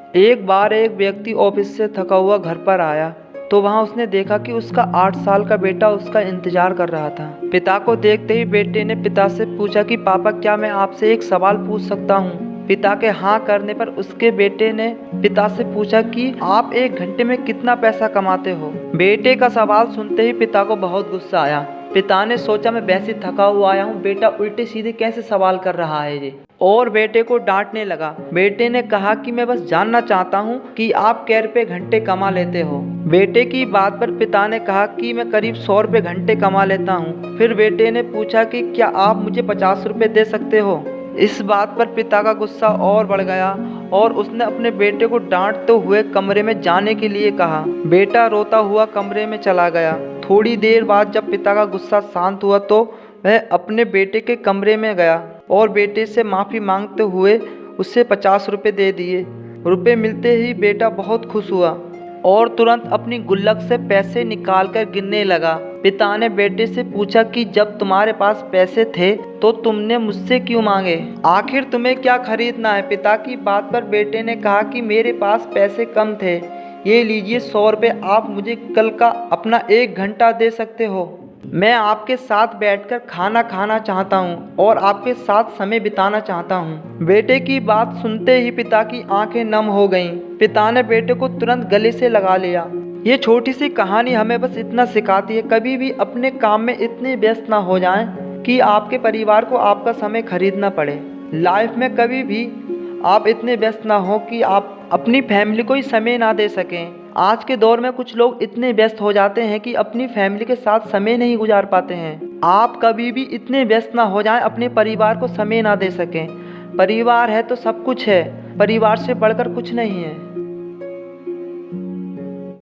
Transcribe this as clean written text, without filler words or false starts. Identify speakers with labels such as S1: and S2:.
S1: एक बार एक व्यक्ति ऑफिस से थका हुआ घर पर आया तो वहां उसने देखा कि उसका 8 साल का बेटा उसका इंतजार कर रहा था। पिता को देखते ही बेटे ने पिता से पूछा कि पापा, क्या मैं आपसे एक सवाल पूछ सकता हूँ? पिता के हाँ करने पर उसके बेटे ने पिता से पूछा कि आप एक घंटे में कितना पैसा कमाते हो? बेटे का सवाल सुनते ही पिता को बहुत गुस्सा आया। पिता ने सोचा, मैं वैसे थका हुआ आया हूँ, बेटा उल्टे सीधे कैसे सवाल कर रहा है ये, और बेटे को डांटने लगा। बेटे ने कहा कि मैं बस जानना चाहता हूँ कि आप कै रुपये घंटे कमा लेते हो? बेटे की बात पर पिता ने कहा कि मैं करीब 100 रुपये घंटे कमा लेता हूँ। फिर बेटे ने पूछा कि क्या आप मुझे 50 रुपये दे सकते हो? इस बात पर पिता का गुस्सा और बढ़ गया और उसने अपने बेटे को डांटते हुए कमरे में जाने के लिए कहा। बेटा रोता हुआ कमरे में चला गया। थोड़ी देर बाद जब पिता का गुस्सा शांत हुआ तो वह अपने बेटे के कमरे में गया और बेटे से माफ़ी मांगते हुए उसे 50 रुपये दे दिए। रुपए मिलते ही बेटा बहुत खुश हुआ और तुरंत अपनी गुल्लक से पैसे निकालकर गिनने लगा। पिता ने बेटे से पूछा कि जब तुम्हारे पास पैसे थे तो तुमने मुझसे क्यों मांगे? आखिर तुम्हें क्या खरीदना है? पिता की बात पर बेटे ने कहा कि मेरे पास पैसे कम थे, ये लीजिए 100 रुपये, आप मुझे कल का अपना 1 घंटा दे सकते हो। मैं आपके साथ बैठकर खाना खाना चाहता हूँ और आपके साथ समय बिताना चाहता हूँ। बेटे की बात सुनते ही पिता की आंखें नम हो गईं। पिता ने बेटे को तुरंत गले से लगा लिया। ये छोटी सी कहानी हमें बस इतना सिखाती है, कभी भी अपने काम में इतने व्यस्त ना हो जाएं कि आपके परिवार को आपका समय खरीदना पड़े। लाइफ में कभी भी आप इतने व्यस्त ना हो कि आप अपनी फैमिली को ही समय ना दे सकें। आज के दौर में कुछ लोग इतने व्यस्त हो जाते हैं कि अपनी फैमिली के साथ समय नहीं गुजार पाते हैं। आप कभी भी इतने व्यस्त ना हो जाएं अपने परिवार को समय ना दे सकें। परिवार है तो सब कुछ है, परिवार से बढ़कर कुछ नहीं है।